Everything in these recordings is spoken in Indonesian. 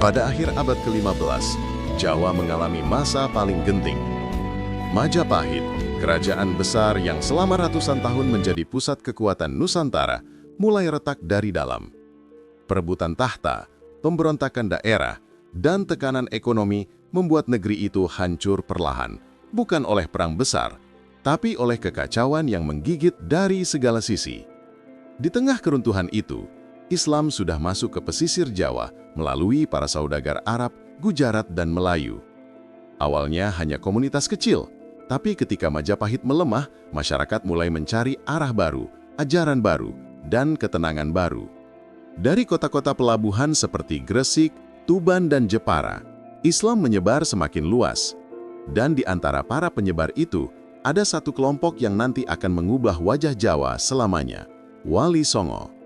Pada akhir abad ke-15, Jawa mengalami masa paling genting. Majapahit, kerajaan besar yang selama ratusan tahun menjadi pusat kekuatan Nusantara, mulai retak dari dalam. Perebutan tahta, pemberontakan daerah, dan tekanan ekonomi membuat negeri itu hancur perlahan, bukan oleh perang besar, tapi oleh kekacauan yang menggigit dari segala sisi. Di tengah keruntuhan itu, Islam sudah masuk ke pesisir Jawa melalui para saudagar Arab, Gujarat, dan Melayu. Awalnya hanya komunitas kecil, tapi ketika Majapahit melemah, masyarakat mulai mencari arah baru, ajaran baru, dan ketenangan baru. Dari kota-kota pelabuhan seperti Gresik, Tuban, dan Jepara, Islam menyebar semakin luas. Dan di antara para penyebar itu, ada satu kelompok yang nanti akan mengubah wajah Jawa selamanya, Wali Songo.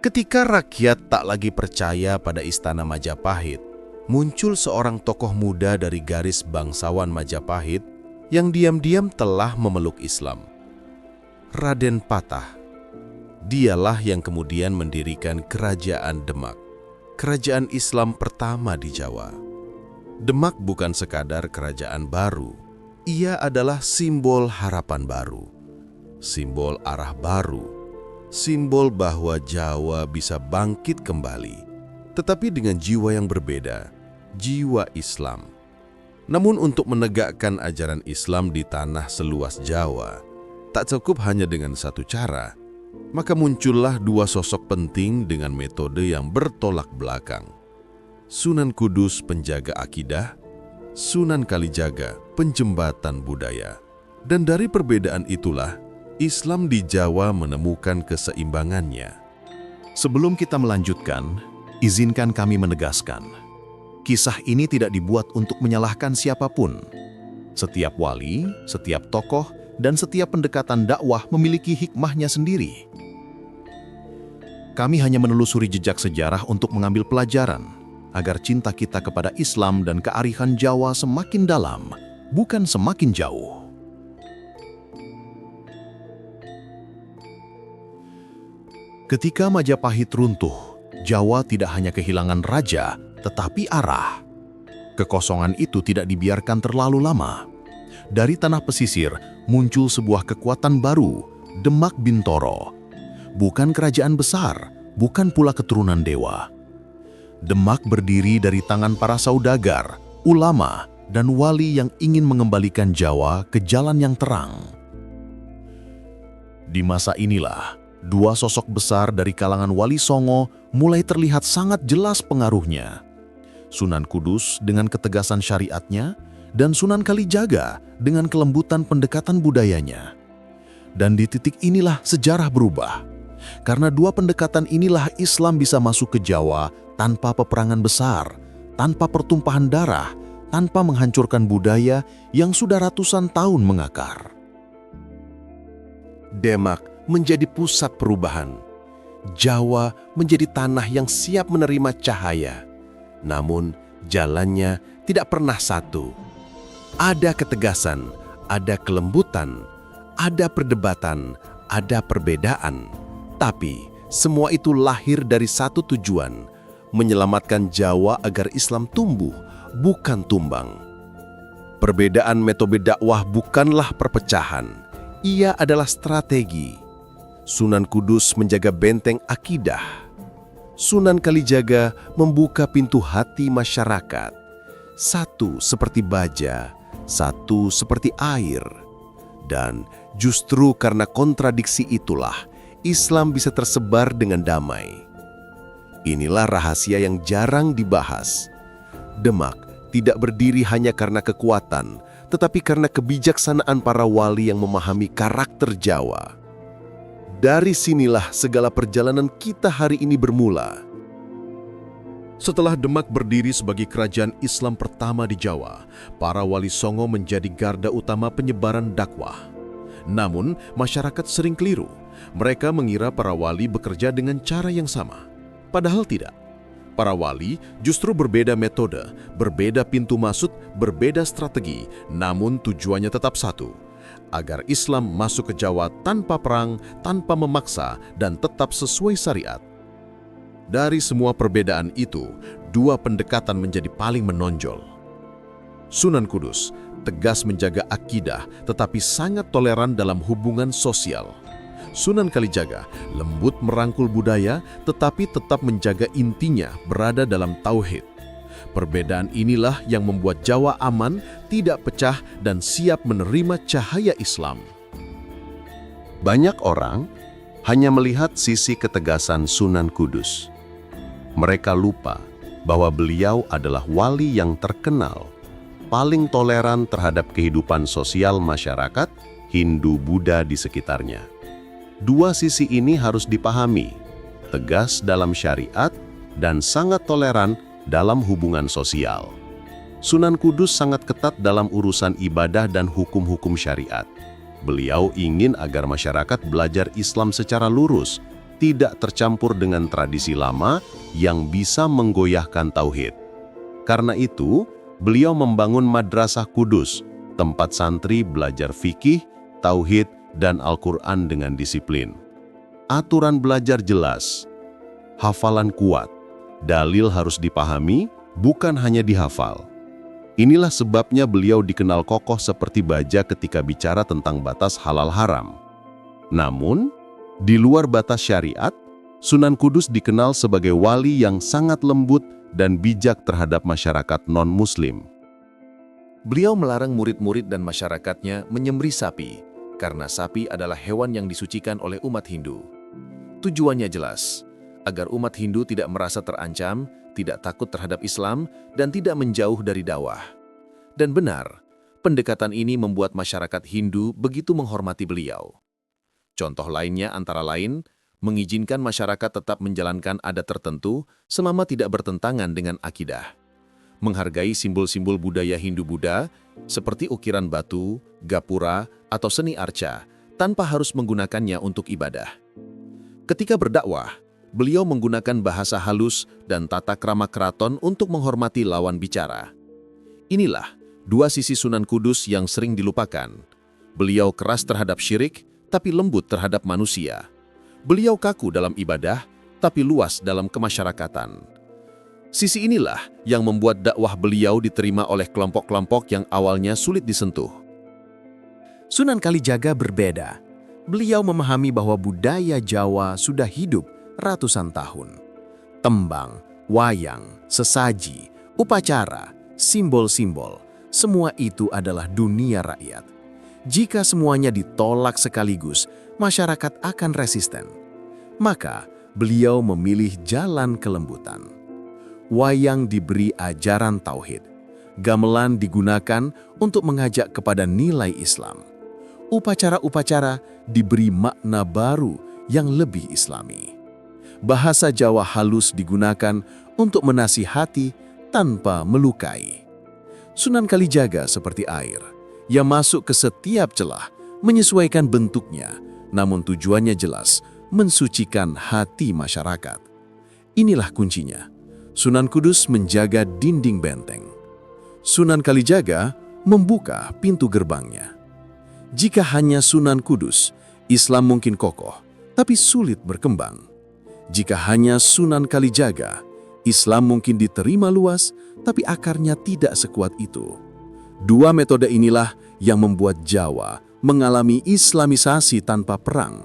Ketika rakyat tak lagi percaya pada istana Majapahit, muncul seorang tokoh muda dari garis bangsawan Majapahit yang diam-diam telah memeluk Islam. Raden Patah. Dialah yang kemudian mendirikan Kerajaan Demak, kerajaan Islam pertama di Jawa. Demak bukan sekadar kerajaan baru, ia adalah simbol harapan baru, simbol arah baru, simbol bahwa Jawa bisa bangkit kembali, tetapi dengan jiwa yang berbeda, jiwa Islam. Namun untuk menegakkan ajaran Islam di tanah seluas Jawa, tak cukup hanya dengan satu cara, maka muncullah dua sosok penting dengan metode yang bertolak belakang. Sunan Kudus penjaga akidah, Sunan Kalijaga penjembatan budaya. Dan dari perbedaan itulah, Islam di Jawa menemukan keseimbangannya. Sebelum kita melanjutkan, izinkan kami menegaskan, kisah ini tidak dibuat untuk menyalahkan siapapun. Setiap wali, setiap tokoh, dan setiap pendekatan dakwah memiliki hikmahnya sendiri. Kami hanya menelusuri jejak sejarah untuk mengambil pelajaran, agar cinta kita kepada Islam dan kearifan Jawa semakin dalam, bukan semakin jauh. Ketika Majapahit runtuh, Jawa tidak hanya kehilangan raja, tetapi arah. Kekosongan itu tidak dibiarkan terlalu lama. Dari tanah pesisir muncul sebuah kekuatan baru, Demak Bintoro. Bukan kerajaan besar, bukan pula keturunan dewa. Demak berdiri dari tangan para saudagar, ulama, dan wali yang ingin mengembalikan Jawa ke jalan yang terang. Di masa inilah, dua sosok besar dari kalangan Wali Songo mulai terlihat sangat jelas pengaruhnya. Sunan Kudus dengan ketegasan syariatnya, dan Sunan Kalijaga dengan kelembutan pendekatan budayanya. Dan di titik inilah sejarah berubah. Karena dua pendekatan inilah Islam bisa masuk ke Jawa tanpa peperangan besar, tanpa pertumpahan darah, tanpa menghancurkan budaya yang sudah ratusan tahun mengakar. Demak menjadi pusat perubahan. Jawa menjadi tanah yang siap menerima cahaya. Namun, jalannya tidak pernah satu. Ada ketegasan, ada kelembutan, ada perdebatan, ada perbedaan. Tapi, semua itu lahir dari satu tujuan, menyelamatkan Jawa agar Islam tumbuh, bukan tumbang. Perbedaan metode dakwah bukanlah perpecahan, ia adalah strategi. Sunan Kudus menjaga benteng akidah. Sunan Kalijaga membuka pintu hati masyarakat. Satu seperti baja, satu seperti air. Dan justru karena kontradiksi itulah, Islam bisa tersebar dengan damai. Inilah rahasia yang jarang dibahas. Demak tidak berdiri hanya karena kekuatan, tetapi karena kebijaksanaan para wali yang memahami karakter Jawa. Dari sinilah segala perjalanan kita hari ini bermula. Setelah Demak berdiri sebagai kerajaan Islam pertama di Jawa, para Wali Songo menjadi garda utama penyebaran dakwah. Namun, masyarakat sering keliru. Mereka mengira para wali bekerja dengan cara yang sama. Padahal tidak. Para wali justru berbeda metode, berbeda pintu masuk, berbeda strategi, namun tujuannya tetap satu, agar Islam masuk ke Jawa tanpa perang, tanpa memaksa, dan tetap sesuai syariat. Dari semua perbedaan itu, dua pendekatan menjadi paling menonjol. Sunan Kudus tegas menjaga akidah tetapi sangat toleran dalam hubungan sosial. Sunan Kalijaga lembut merangkul budaya tetapi tetap menjaga intinya berada dalam tauhid. Perbedaan inilah yang membuat Jawa aman, tidak pecah dan siap menerima cahaya Islam. Banyak orang hanya melihat sisi ketegasan Sunan Kudus. Mereka lupa bahwa beliau adalah wali yang terkenal, paling toleran terhadap kehidupan sosial masyarakat Hindu-Buddha di sekitarnya. Dua sisi ini harus dipahami, tegas dalam syariat dan sangat toleran dalam hubungan sosial. Sunan Kudus sangat ketat dalam urusan ibadah dan hukum-hukum syariat. Beliau ingin agar masyarakat belajar Islam secara lurus, tidak tercampur dengan tradisi lama yang bisa menggoyahkan tauhid. Karena itu, beliau membangun Madrasah Kudus, tempat santri belajar fikih, tauhid, dan Al-Quran dengan disiplin. Aturan belajar jelas, hafalan kuat, dalil harus dipahami, bukan hanya dihafal. Inilah sebabnya beliau dikenal kokoh seperti baja ketika bicara tentang batas halal haram. Namun, di luar batas syariat, Sunan Kudus dikenal sebagai wali yang sangat lembut dan bijak terhadap masyarakat non-muslim. Beliau melarang murid-murid dan masyarakatnya menyembelih sapi, karena sapi adalah hewan yang disucikan oleh umat Hindu. Tujuannya jelas, agar umat Hindu tidak merasa terancam, tidak takut terhadap Islam, dan tidak menjauh dari dakwah. Dan benar, pendekatan ini membuat masyarakat Hindu begitu menghormati beliau. Contoh lainnya antara lain, mengizinkan masyarakat tetap menjalankan adat tertentu selama tidak bertentangan dengan akidah. Menghargai simbol-simbol budaya Hindu-Buddha, seperti ukiran batu, gapura, atau seni arca, tanpa harus menggunakannya untuk ibadah. Ketika berdakwah, beliau menggunakan bahasa halus dan tata krama keraton untuk menghormati lawan bicara. Inilah dua sisi Sunan Kudus yang sering dilupakan. Beliau keras terhadap syirik, tapi lembut terhadap manusia. Beliau kaku dalam ibadah, tapi luas dalam kemasyarakatan. Sisi inilah yang membuat dakwah beliau diterima oleh kelompok-kelompok yang awalnya sulit disentuh. Sunan Kalijaga berbeda. Beliau memahami bahwa budaya Jawa sudah hidup ratusan tahun. Tembang, wayang, sesaji, upacara, simbol-simbol, semua itu adalah dunia rakyat. Jika semuanya ditolak sekaligus, masyarakat akan resisten. Maka, beliau memilih jalan kelembutan. Wayang diberi ajaran tauhid. Gamelan digunakan untuk mengajak kepada nilai Islam. Upacara-upacara diberi makna baru yang lebih islami. Bahasa Jawa halus digunakan untuk menasihati tanpa melukai. Sunan Kalijaga seperti air, yang masuk ke setiap celah, menyesuaikan bentuknya, namun tujuannya jelas, mensucikan hati masyarakat. Inilah kuncinya. Sunan Kudus menjaga dinding benteng. Sunan Kalijaga membuka pintu gerbangnya. Jika hanya Sunan Kudus, Islam mungkin kokoh, tapi sulit berkembang. Jika hanya Sunan Kalijaga, Islam mungkin diterima luas, tapi akarnya tidak sekuat itu. Dua metode inilah yang membuat Jawa mengalami islamisasi tanpa perang.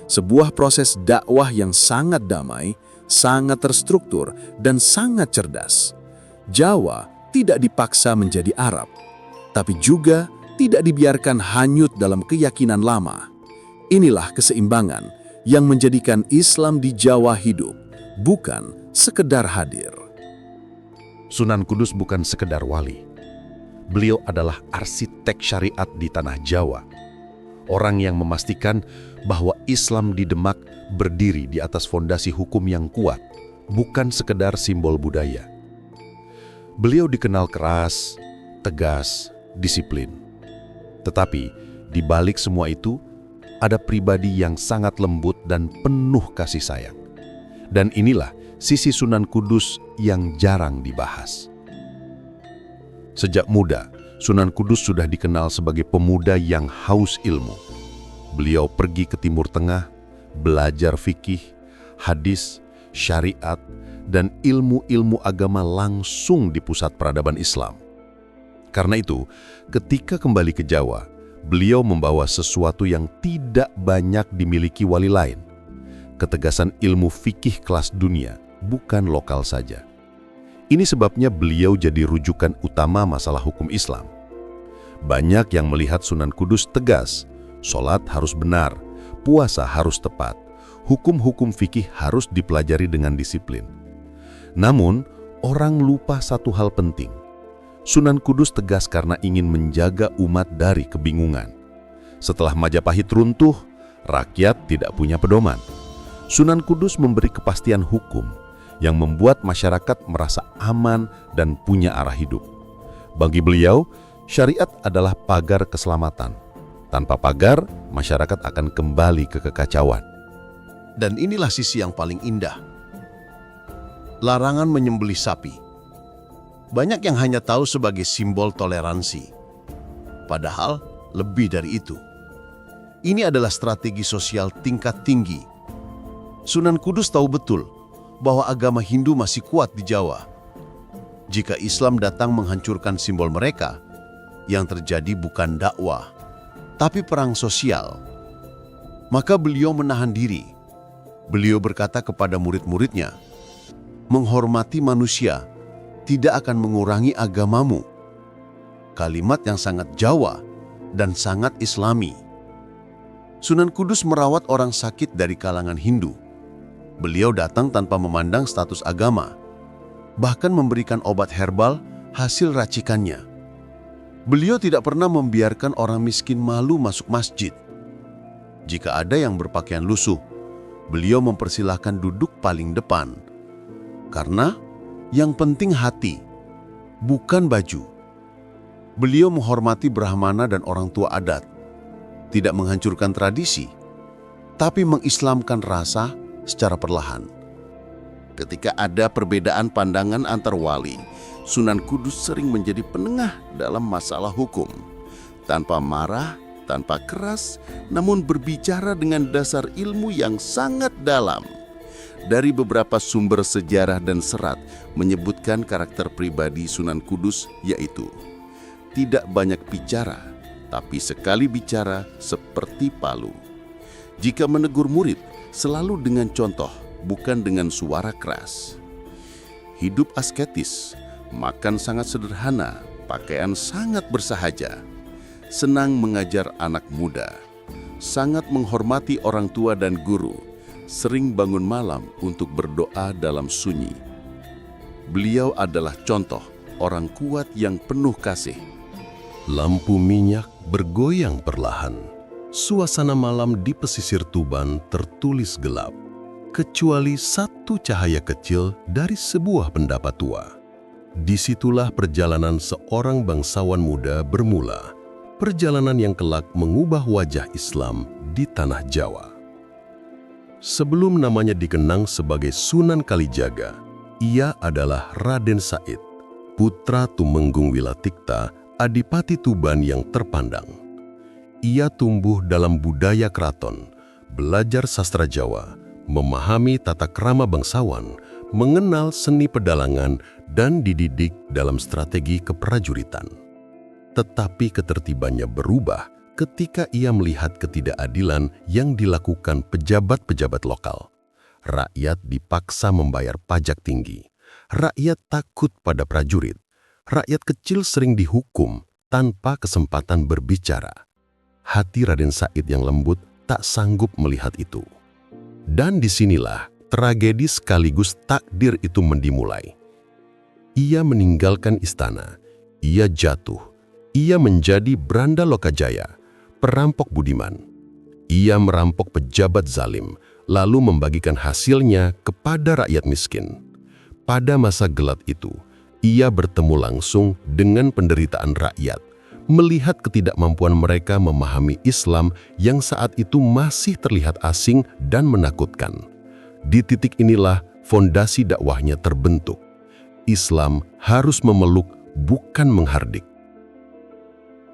Sebuah proses dakwah yang sangat damai, sangat terstruktur, dan sangat cerdas. Jawa tidak dipaksa menjadi Arab, tapi juga tidak dibiarkan hanyut dalam keyakinan lama. Inilah keseimbangan yang menjadikan Islam di Jawa hidup, bukan sekedar hadir. Sunan Kudus bukan sekedar wali. Beliau adalah arsitek syariat di tanah Jawa. Orang yang memastikan bahwa Islam di Demak berdiri di atas fondasi hukum yang kuat, bukan sekedar simbol budaya. Beliau dikenal keras, tegas, disiplin. Tetapi di balik semua itu, ada pribadi yang sangat lembut dan penuh kasih sayang. Dan inilah sisi Sunan Kudus yang jarang dibahas. Sejak muda, Sunan Kudus sudah dikenal sebagai pemuda yang haus ilmu. Beliau pergi ke Timur Tengah, belajar fikih, hadis, syariat, dan ilmu-ilmu agama langsung di pusat peradaban Islam. Karena itu, ketika kembali ke Jawa, beliau membawa sesuatu yang tidak banyak dimiliki wali lain. Ketegasan ilmu fikih kelas dunia, bukan lokal saja. Ini sebabnya beliau jadi rujukan utama masalah hukum Islam. Banyak yang melihat Sunan Kudus tegas, sholat harus benar, puasa harus tepat, hukum-hukum fikih harus dipelajari dengan disiplin. Namun, orang lupa satu hal penting. Sunan Kudus tegas karena ingin menjaga umat dari kebingungan. Setelah Majapahit runtuh, rakyat tidak punya pedoman. Sunan Kudus memberi kepastian hukum yang membuat masyarakat merasa aman dan punya arah hidup. Bagi beliau, syariat adalah pagar keselamatan. Tanpa pagar, masyarakat akan kembali ke kekacauan. Dan inilah sisi yang paling indah. Larangan menyembelih sapi. Banyak yang hanya tahu sebagai simbol toleransi. Padahal lebih dari itu. Ini adalah strategi sosial tingkat tinggi. Sunan Kudus tahu betul bahwa agama Hindu masih kuat di Jawa. Jika Islam datang menghancurkan simbol mereka, yang terjadi bukan dakwah, tapi perang sosial. Maka beliau menahan diri. Beliau berkata kepada murid-muridnya, "Menghormati manusia tidak akan mengurangi agamamu." Kalimat yang sangat Jawa dan sangat Islami. Sunan Kudus merawat orang sakit dari kalangan Hindu. Beliau datang tanpa memandang status agama, bahkan memberikan obat herbal hasil racikannya. Beliau tidak pernah membiarkan orang miskin malu masuk masjid. Jika ada yang berpakaian lusuh, beliau mempersilahkan duduk paling depan. Karena yang penting hati, bukan baju. Beliau menghormati Brahmana dan orang tua adat, tidak menghancurkan tradisi, tapi mengislamkan rasa secara perlahan. Ketika ada perbedaan pandangan antar wali, Sunan Kudus sering menjadi penengah dalam masalah hukum. Tanpa marah, tanpa keras, namun berbicara dengan dasar ilmu yang sangat dalam. Dari beberapa sumber sejarah dan serat menyebutkan karakter pribadi Sunan Kudus, yaitu tidak banyak bicara, tapi sekali bicara seperti palu. Jika menegur murid, selalu dengan contoh, bukan dengan suara keras. Hidup asketis, makan sangat sederhana, pakaian sangat bersahaja. Senang mengajar anak muda, sangat menghormati orang tua dan guru, sering bangun malam untuk berdoa dalam sunyi. Beliau adalah contoh orang kuat yang penuh kasih. Lampu minyak bergoyang perlahan. Suasana malam di pesisir Tuban tertulis gelap, kecuali satu cahaya kecil dari sebuah benda tua. Disitulah perjalanan seorang bangsawan muda bermula, perjalanan yang kelak mengubah wajah Islam di tanah Jawa. Sebelum namanya dikenang sebagai Sunan Kalijaga, ia adalah Raden Said, putra Tumenggung Wilatikta, Adipati Tuban yang terpandang. Ia tumbuh dalam budaya keraton, belajar sastra Jawa, memahami tata krama bangsawan, mengenal seni pedalangan, dan dididik dalam strategi keprajuritan. Tetapi ketertibannya berubah ketika ia melihat ketidakadilan yang dilakukan pejabat-pejabat lokal. Rakyat dipaksa membayar pajak tinggi. Rakyat takut pada prajurit. Rakyat kecil sering dihukum tanpa kesempatan berbicara. Hati Raden Said yang lembut tak sanggup melihat itu. Dan disinilah tragedi sekaligus takdir itu dimulai. Ia meninggalkan istana, ia jatuh, ia menjadi Branda Lokajaya, perampok budiman. Ia merampok pejabat zalim, lalu membagikan hasilnya kepada rakyat miskin. Pada masa gelap itu, ia bertemu langsung dengan penderitaan rakyat, melihat ketidakmampuan mereka memahami Islam yang saat itu masih terlihat asing dan menakutkan. Di titik inilah fondasi dakwahnya terbentuk. Islam harus memeluk, bukan menghardik.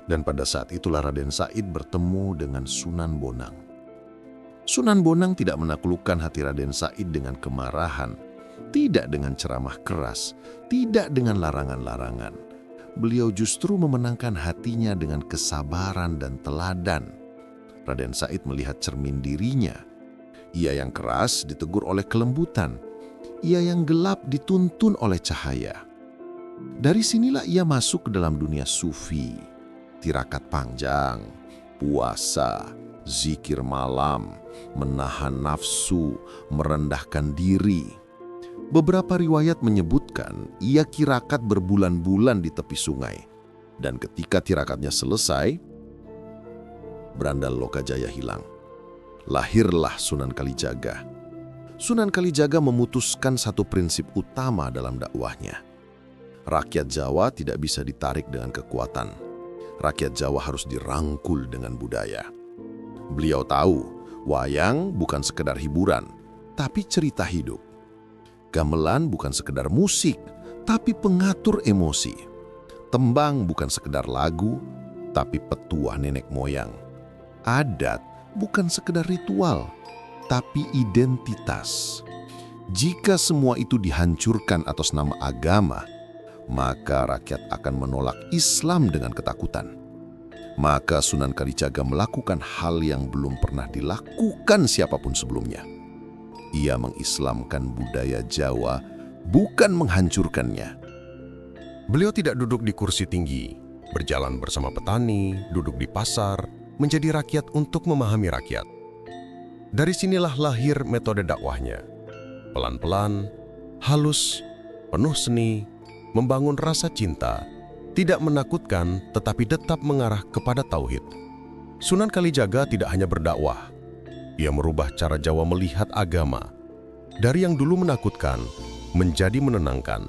Dan pada saat itulah Raden Said bertemu dengan Sunan Bonang. Sunan Bonang tidak menaklukkan hati Raden Said dengan kemarahan, tidak dengan ceramah keras, tidak dengan larangan-larangan. Beliau justru memenangkan hatinya dengan kesabaran dan teladan. Raden Said melihat cermin dirinya. Ia yang keras ditegur oleh kelembutan. Ia yang gelap dituntun oleh cahaya. Dari sinilah ia masuk ke dalam dunia sufi, tirakat panjang, puasa, zikir malam, menahan nafsu, merendahkan diri. Beberapa riwayat menyebutkan ia kirakat berbulan-bulan di tepi sungai. Dan ketika tirakatnya selesai, berandal Lokajaya hilang. Lahirlah Sunan Kalijaga. Sunan Kalijaga memutuskan satu prinsip utama dalam dakwahnya. Rakyat Jawa tidak bisa ditarik dengan kekuatan. Rakyat Jawa harus dirangkul dengan budaya. Beliau tahu, wayang bukan sekedar hiburan, tapi cerita hidup. Gamelan bukan sekedar musik, tapi pengatur emosi. Tembang bukan sekedar lagu, tapi petuah nenek moyang. Adat bukan sekedar ritual, tapi identitas. Jika semua itu dihancurkan atas nama agama, maka rakyat akan menolak Islam dengan ketakutan. Maka Sunan Kalijaga melakukan hal yang belum pernah dilakukan siapapun sebelumnya. Ia mengislamkan budaya Jawa, bukan menghancurkannya. Beliau tidak duduk di kursi tinggi, berjalan bersama petani, duduk di pasar, menjadi rakyat untuk memahami rakyat. Dari sinilah lahir metode dakwahnya. Pelan-pelan, halus, penuh seni, membangun rasa cinta, tidak menakutkan tetapi tetap mengarah kepada tauhid. Sunan Kalijaga tidak hanya berdakwah, ia merubah cara Jawa melihat agama. Dari yang dulu menakutkan, menjadi menenangkan.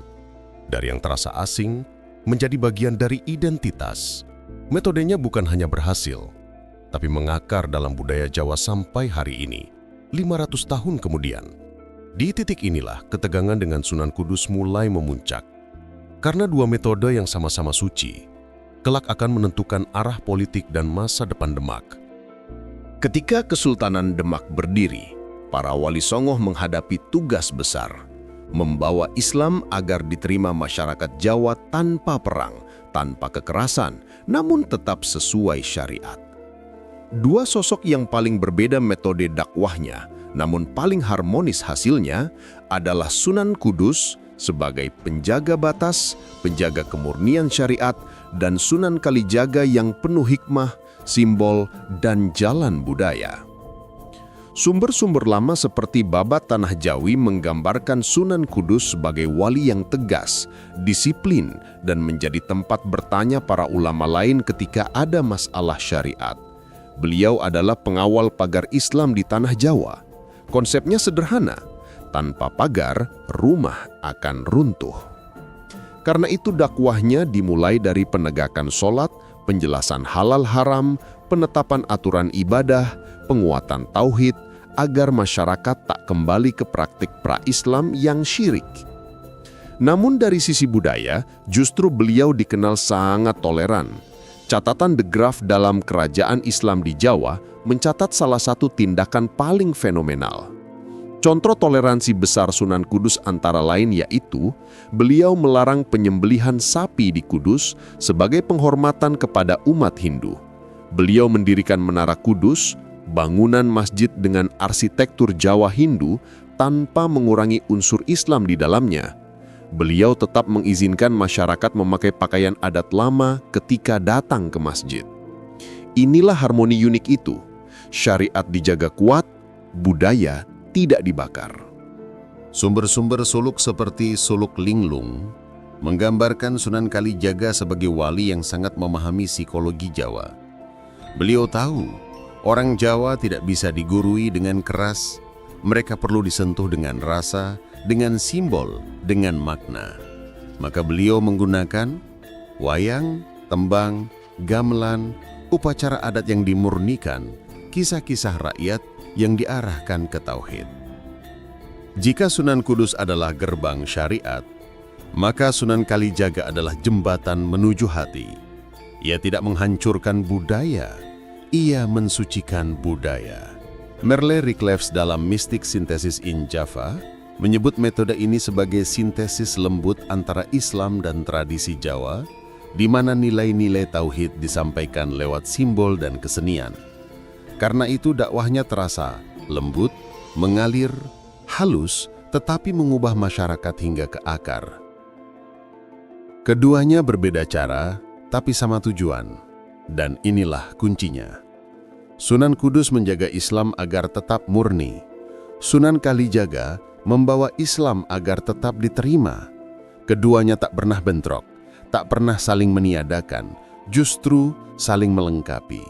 Dari yang terasa asing, menjadi bagian dari identitas. Metodenya bukan hanya berhasil, tapi mengakar dalam budaya Jawa sampai hari ini, 500 tahun kemudian. Di titik inilah ketegangan dengan Sunan Kudus mulai memuncak. Karena dua metode yang sama-sama suci, kelak akan menentukan arah politik dan masa depan Demak. Ketika Kesultanan Demak berdiri, para wali songo menghadapi tugas besar, membawa Islam agar diterima masyarakat Jawa tanpa perang, tanpa kekerasan, namun tetap sesuai syariat. Dua sosok yang paling berbeda metode dakwahnya, namun paling harmonis hasilnya adalah Sunan Kudus sebagai penjaga batas, penjaga kemurnian syariat, dan Sunan Kalijaga yang penuh hikmah, simbol, dan jalan budaya. Sumber-sumber lama seperti Babat Tanah Jawi menggambarkan Sunan Kudus sebagai wali yang tegas, disiplin, dan menjadi tempat bertanya para ulama lain ketika ada masalah syariat. Beliau adalah pengawal pagar Islam di Tanah Jawa. Konsepnya sederhana, tanpa pagar, rumah akan runtuh. Karena itu dakwahnya dimulai dari penegakan sholat, penjelasan halal haram, penetapan aturan ibadah, penguatan tauhid, agar masyarakat tak kembali ke praktik pra-Islam yang syirik. Namun dari sisi budaya, justru beliau dikenal sangat toleran. Catatan The Graph dalam Kerajaan Islam di Jawa mencatat salah satu tindakan paling fenomenal. Contoh toleransi besar Sunan Kudus antara lain yaitu, beliau melarang penyembelihan sapi di Kudus sebagai penghormatan kepada umat Hindu. Beliau mendirikan Menara Kudus, bangunan masjid dengan arsitektur Jawa Hindu tanpa mengurangi unsur Islam di dalamnya. Beliau tetap mengizinkan masyarakat memakai pakaian adat lama ketika datang ke masjid. Inilah harmoni unik itu. Syariat dijaga kuat, budaya tidak dibakar. Sumber-sumber suluk seperti Suluk Linglung menggambarkan Sunan Kalijaga sebagai wali yang sangat memahami psikologi Jawa. Beliau tahu, orang Jawa tidak bisa digurui dengan keras, mereka perlu disentuh dengan rasa, dengan simbol, dengan makna. Maka beliau menggunakan wayang, tembang, gamelan, upacara adat yang dimurnikan, kisah-kisah rakyat yang diarahkan ke tauhid. Jika Sunan Kudus adalah gerbang syariat, maka Sunan Kalijaga adalah jembatan menuju hati. Ia tidak menghancurkan budaya, ia mensucikan budaya. Merle Ricklefs dalam Mystic Synthesis in Java menyebut metode ini sebagai sintesis lembut antara Islam dan tradisi Jawa, di mana nilai-nilai tauhid disampaikan lewat simbol dan kesenian. Karena itu dakwahnya terasa lembut, mengalir, halus, tetapi mengubah masyarakat hingga ke akar. Keduanya berbeda cara, tapi sama tujuan. Dan inilah kuncinya. Sunan Kudus menjaga Islam agar tetap murni. Sunan Kalijaga membawa Islam agar tetap diterima. Keduanya tak pernah bentrok, tak pernah saling meniadakan, justru saling melengkapi.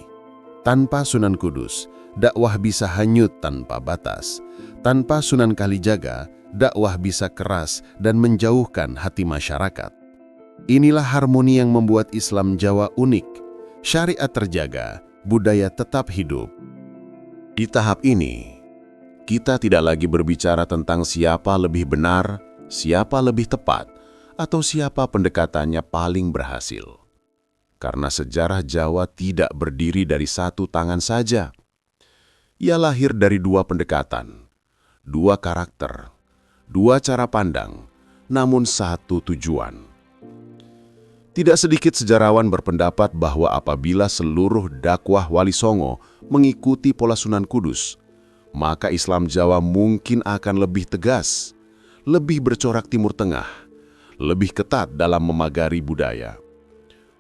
Tanpa Sunan Kudus, dakwah bisa hanyut tanpa batas. Tanpa Sunan Kalijaga, dakwah bisa keras dan menjauhkan hati masyarakat. Inilah harmoni yang membuat Islam Jawa unik. Syariat terjaga, budaya tetap hidup. Di tahap ini, kita tidak lagi berbicara tentang siapa lebih benar, siapa lebih tepat, atau siapa pendekatannya paling berhasil. Karena sejarah Jawa tidak berdiri dari satu tangan saja. Ia lahir dari dua pendekatan, dua karakter, dua cara pandang, namun satu tujuan. Tidak sedikit sejarawan berpendapat bahwa apabila seluruh dakwah Wali Songo mengikuti pola Sunan Kudus, maka Islam Jawa mungkin akan lebih tegas, lebih bercorak Timur Tengah, lebih ketat dalam memagari budaya.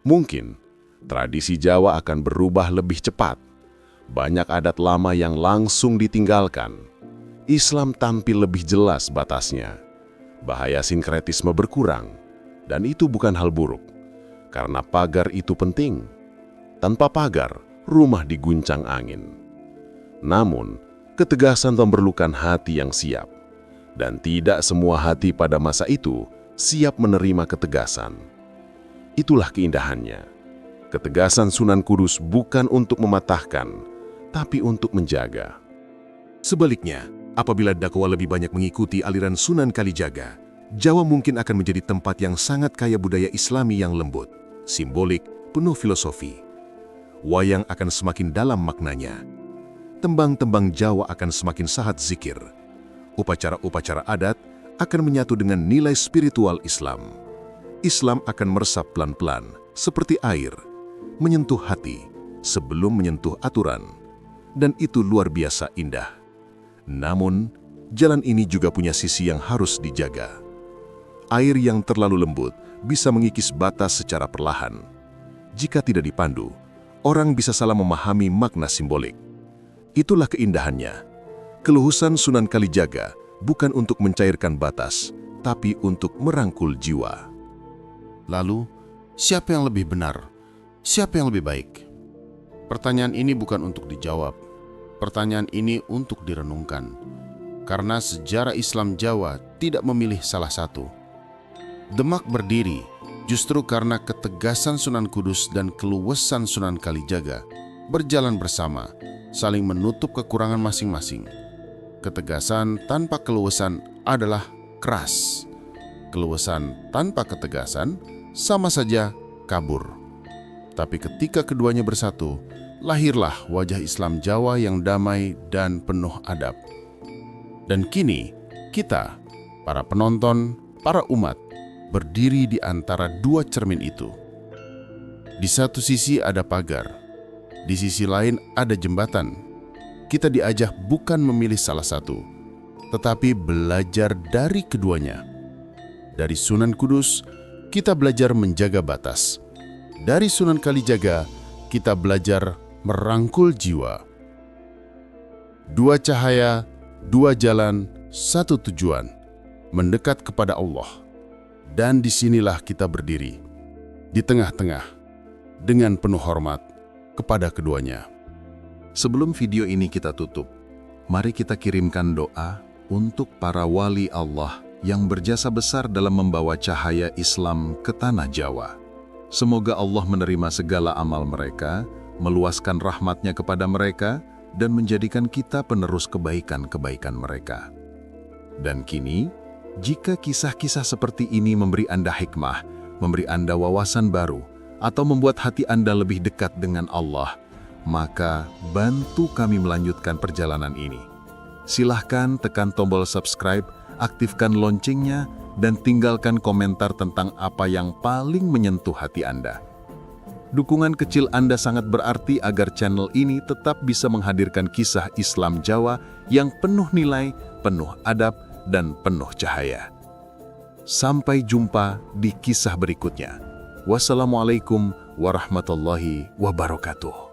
Mungkin tradisi Jawa akan berubah lebih cepat. Banyak adat lama yang langsung ditinggalkan. Islam tampil lebih jelas batasnya. Bahaya sinkretisme berkurang. Dan itu bukan hal buruk. Karena pagar itu penting. Tanpa pagar, rumah diguncang angin. Namun, ketegasan memerlukan hati yang siap. Dan tidak semua hati pada masa itu siap menerima ketegasan. Itulah keindahannya. Ketegasan Sunan Kudus bukan untuk mematahkan, tapi untuk menjaga. Sebaliknya, apabila dakwah lebih banyak mengikuti aliran Sunan Kalijaga, Jawa mungkin akan menjadi tempat yang sangat kaya budaya Islami yang lembut, simbolik, penuh filosofi. Wayang akan semakin dalam maknanya. Tembang-tembang Jawa akan semakin sahat zikir. Upacara-upacara adat akan menyatu dengan nilai spiritual Islam. Islam akan meresap pelan-pelan, seperti air, menyentuh hati sebelum menyentuh aturan. Dan itu luar biasa indah. Namun, jalan ini juga punya sisi yang harus dijaga. Air yang terlalu lembut bisa mengikis batas secara perlahan. Jika tidak dipandu, orang bisa salah memahami makna simbolik. Itulah keindahannya. Keluhusan Sunan Kalijaga bukan untuk mencairkan batas, tapi untuk merangkul jiwa. Lalu, siapa yang lebih benar? Siapa yang lebih baik? Pertanyaan ini bukan untuk dijawab. Pertanyaan ini untuk direnungkan. Karena sejarah Islam Jawa tidak memilih salah satu. Demak berdiri justru karena ketegasan Sunan Kudus dan keluasan Sunan Kalijaga berjalan bersama, saling menutup kekurangan masing-masing. Ketegasan tanpa keluasan adalah keras. Keluasan tanpa ketegasan sama saja kabur. Tapi ketika keduanya bersatu, lahirlah wajah Islam Jawa yang damai dan penuh adab. Dan kini, kita, para penonton, para umat, berdiri di antara dua cermin itu. Di satu sisi ada pagar, di sisi lain ada jembatan. Kita diajak bukan memilih salah satu, tetapi belajar dari keduanya. Dari Sunan Kudus, kita belajar menjaga batas. Dari Sunan Kalijaga, kita belajar merangkul jiwa. Dua cahaya, dua jalan, satu tujuan, mendekat kepada Allah. Dan disinilah kita berdiri, di tengah-tengah, dengan penuh hormat kepada keduanya. Sebelum video ini kita tutup, mari kita kirimkan doa untuk para wali Allah yang berjasa besar dalam membawa cahaya Islam ke tanah Jawa. Semoga Allah menerima segala amal mereka, meluaskan rahmatnya kepada mereka, dan menjadikan kita penerus kebaikan-kebaikan mereka. Dan kini, jika kisah-kisah seperti ini memberi Anda hikmah, memberi Anda wawasan baru, atau membuat hati Anda lebih dekat dengan Allah, maka bantu kami melanjutkan perjalanan ini. Silahkan tekan tombol subscribe, aktifkan loncengnya, dan tinggalkan komentar tentang apa yang paling menyentuh hati Anda. Dukungan kecil Anda sangat berarti agar channel ini tetap bisa menghadirkan kisah Islam Jawa yang penuh nilai, penuh adab, dan penuh cahaya. Sampai jumpa di kisah berikutnya. Wassalamualaikum warahmatullahi wabarakatuh.